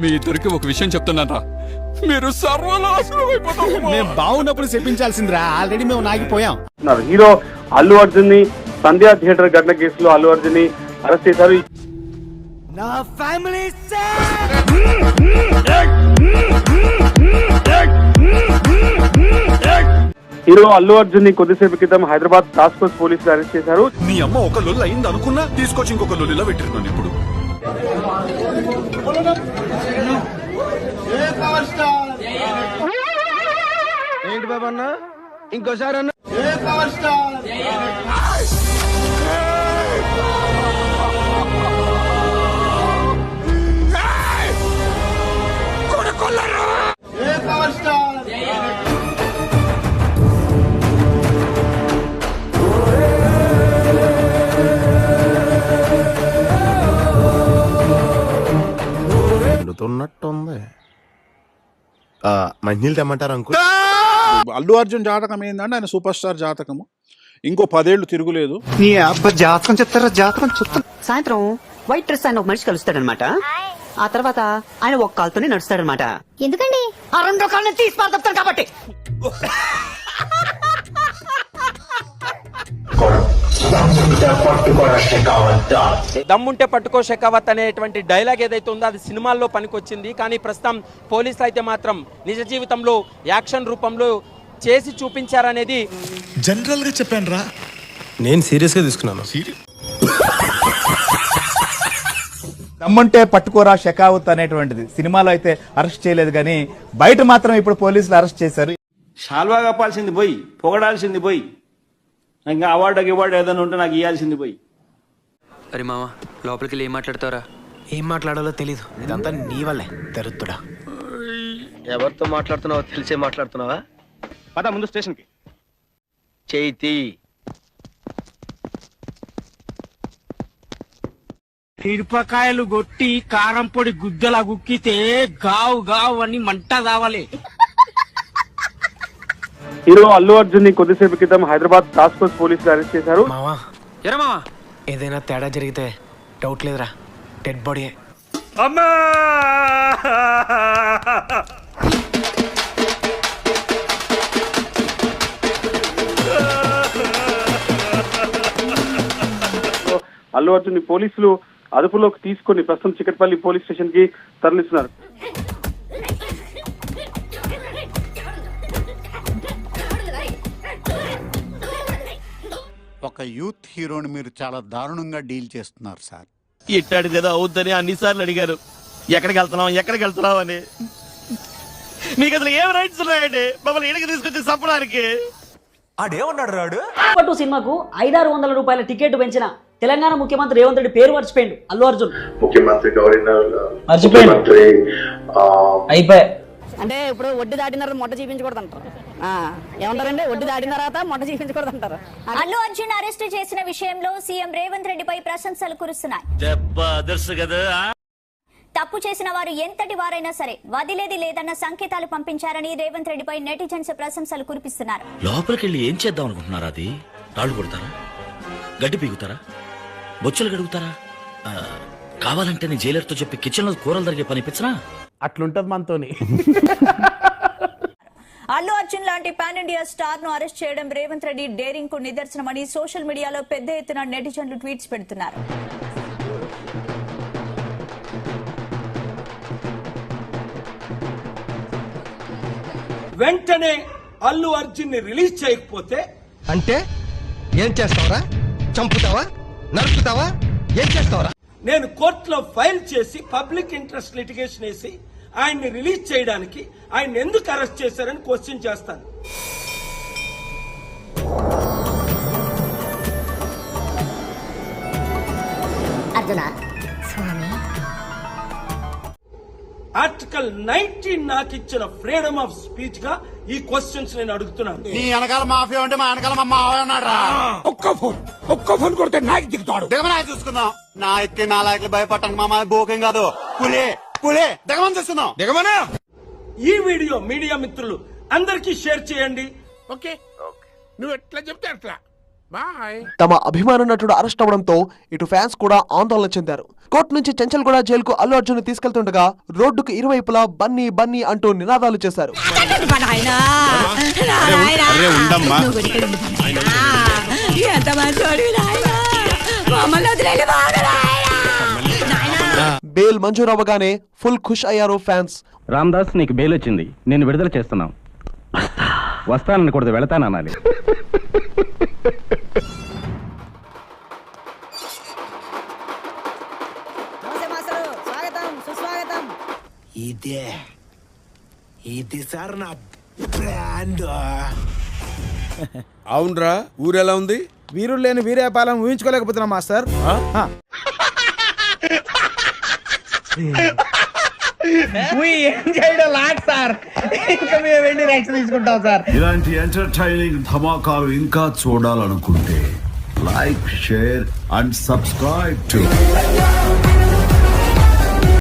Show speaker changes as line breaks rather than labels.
మీ ఇద్దరికి ఒక విషయం చెప్తున్నారా, మీరు సర్వనాశనం అయిపోతారు.
మేము బాగున్నప్పుడు చెప్పించాల్సిందిరా, ఆల్రెడీ మేము నాగిపోయాం.
హీరో అల్లు అర్జున్ ని సంధ్యా థియేటర్ ఘటన కేసులో అల్లు అర్జున్ ని అరెస్ట్ చేశారు.
నా ఫ్యామిలీ
హీరో అల్లు అర్జున్ ని కొద్దిసేపు క్రితం హైదరాబాద్ టాస్క్ ఫోర్స్ పోలీసులు అరెస్ట్ చేశారు.
నీ అమ్మ ఒక లొల్లు అయింది అనుకున్నా, తీసుకొచ్చి ఇంకొక లొల్లిలో పెట్టిరున్నాను ఇప్పుడు.
ఏంటి బాబా అన్న, ఇంకోసారి అన్న.
ఉన్నట్టుంది. మంచినీళ్ళు తెమ్మంటారు అంకుల్?
అల్లు అర్జున్ జాతకం ఏంటంటే ఆయన సూపర్ స్టార్ జాతకము, ఇంకో 10 ఏళ్ళు తిరుగులేదు.
నీ అబ్బా జాతకం చెప్తారా? జాతకం చెప్తా. సాయంత్రం వైట్ డ్రెస్ ఆయన ఒక మనిషి కలుస్తాడనమాట. ఆ తర్వాత ఆయన ఒక కాలుతోనే నడుస్తాడనమాట.
ఎందుకండి?
ఆ రెండో కాళ్ళని తీసి పారేస్తాడు కాబట్టి.
దమ్ముంటే పట్టుకో షెకావత్ అనేటువంటి డైలాగ్ ఏదైతే ఉందో అది సినిమాల్లో పనికొచ్చింది. కానీ ప్రస్తుతం పోలీసులు అయితే మాత్రం నిజ జీవితంలో యాక్షన్ రూపంలో చేసి చూపించారనేది
జనరల్ గా చెప్పాను రా,
నేను సీరియస్ గా తీసుకున్నాను.
దమ్ముంటే పట్టుకోరా షెకావత్ అనేటువంటిది సినిమాలో అయితే అరెస్ట్ చేయలేదు, కానీ బయట మాత్రం ఇప్పుడు పోలీసులు అరెస్ట్ చేశారు.
షాల్వా కప్పాల్సింది పోయి, పొగడాల్సింది పోయి, ఇంకా అవార్డు ఏదైనా ఉంటే నాకు ఇవ్వాల్సింది పోయి.
అరే మామ, లోపలికి వెళ్ళి ఏం మాట్లాడతారా?
ఏం మాట్లాడాలో తెలీదు. ఇదంతా నీ వల్లే తెరుతుడా.
ఎవరితో మాట్లాడుతున్నావో తెలిసే మాట్లాడుతున్నావా?
పద ముందు స్టేషన్ కి.
చేతి
మిరపకాయలు కొట్టి కారం పొడి గుద్దలా గుక్కితే గావు గావు అని మంట కావాలి.
హీరో అల్లు అర్జున్ ని కొద్దిసేపు క్రితం హైదరాబాద్ టాస్క్ ఫోర్స్ పోలీసులు అరెస్ట్ చేశారు.
మావా,
ఎరా మామ,
ఏదైనా తేడా జరిగితే డౌట్ లేదురా, డెడ్ బాడీ.
అల్లు అర్జున్ ని పోలీసులు అదుపులోకి తీసుకుని ప్రస్తుతం చికట్పల్లి పోలీస్ స్టేషన్ కి తరలిస్తున్నారు.
ఒక యూత్ హీరోని మీరు చాలా దారుణంగా డీల్ చేస్తున్నారు సార్.
ఇట్టాడిది ఏదో అవుద్దని అన్నిసార్లు అడిగారు, ఎక్కడికి వెళ్తున్నావు అని. మీకు అసలు ఏం రైట్స్ ఉన్నాయండి మమ్మల్ని ఇడికి తీసుకొచ్చి చంపడానికి?
ఆడేమన్నాడు రాడు?
పట్టు సినిమాకు 500-600 రూపాయల టికెట్ పెంచిన తెలంగాణ ముఖ్యమంత్రి రేవంత్ రెడ్డి పేరు మర్చిపోయిండు అల్లు అర్జున్.
ముఖ్యమంత్రి
అయిపోయి
అంటే ఇప్పుడు ఒడ్డు దాటిన తర్వాత మొట్ట చూపించకూడదు అంటారు. ఏమంటారండి? ఒడ్డు దాటిన తర్వాత మొట్ట చూపించకూడదు అంటారు. అల్లు అర్జున్ అరెస్ట్ చేసిన విషయంలో సీఎం రేవంత్ రెడ్డిపై ప్రశంసలు కురుస్తున్నాయి. తప్పు చేసిన వారు ఎంతటి వారైనా సరే వదిలేది లేదన్న సంకేతాలు పంపించారని రేవంత్ రెడ్డిపై నెటిజన్స్ ప్రశంసలు కురిపిస్తున్నారు.
లోపలికి వెళ్ళి ఏం చేద్దాం అనుకుంటున్నారా? అది రాళ్ళు కొడతారా, గడ్డి పీగుతారా, బొచ్చులు గడుగుతారా? కావాలంటే నీ జైలర్తో చెప్పి కిచెన్ లో కూరలు తరిగే పనిపించరా?
అట్లుంటది మనతోని.
అల్లు అర్జున్ లాంటి పాన్ ఇండియా స్టార్ ను అరెస్ట్ చేయడం రేవంత్ రెడ్డి డేరింగ్ కు నిదర్శనమని సోషల్ మీడియాలో పెద్ద ఎత్తున నెటిజన్లు ట్వీట్స్ పెడుతున్నారు.
వెంటనే అల్లు అర్జున్ ని రిలీజ్ చేయకపోతే
అంటే ఏం చేస్తావరా? చంపుతావా? నరుకుతావా? ఏం చేస్తావరా?
నేను కోర్టులో ఫైల్ చేసి పబ్లిక్ ఇంట్రెస్ట్ లిటిగేషన్ వేసి ఆయన్ని రిలీజ్ చేయడానికి ఆయన ఎందుకు అరెస్ట్ చేశారని క్వశ్చన్ చేస్తాను. ఆర్టికల్ 19 నాకు ఇచ్చిన ఫ్రీడమ్ ఆఫ్ స్పీచ్ గా ఈ క్వశ్చన్స్ నేను అడుగుతున్నాను.
నీ వెనకాల మాఫియా ఉంటే మా వెనకాల మా మావయ్య ఉన్నాడు రా. ఒక్క ఫోన్ కొడితే నాయకు దిగుతాడు. దిగమని చూసుకుందాం. నాయక్కి నా లాయకులు భయపడటానికి మా బోకేం కాదు. పులే దిగమని చూసుకుందాం. దిగమనా?
ఈ వీడియో మీడియా మిత్రులు అందరికీ షేర్ చేయండి.
ఓకే, నువ్వు ఎట్లా చెప్తే అట్లా.
తమ అభిమాన నటుడు అరెస్ట్ అవడంతో ఇటు ఫ్యాన్స్ కూడా ఆందోళన చెందారు. కోర్టు నుంచి చెంచల్గూడ జైలుకు అల్లు అర్జున్ తీసుకెళ్తుండగా రోడ్డుకు ఇరువైపులా బన్నీ బన్నీ అంటూ నినాదాలు చేశారు. బెయిల్ మంజూరవ్వగానే ఫుల్ ఖుష్ అయ్యారు ఫ్యాన్స్.
రామ్దాస్, నీకు బెయిల్ వచ్చింది, నేను విడుదల చేస్తున్నాం. వస్తానని కూడా వెళతాననాలి.
ఇది సార్ నా బ్రాండ్.
అవునరా, ఊరెలా ఉంది?
వీరుడు లేని వీరేపాలెం ఊహించుకోలేకపోతున్నాం మాస్టర్.
ఇలాంటి ఎంటర్టైనింగ్ ధమాకాలు ఇంకా చూడాలనుకుంటే like, share and subscribe to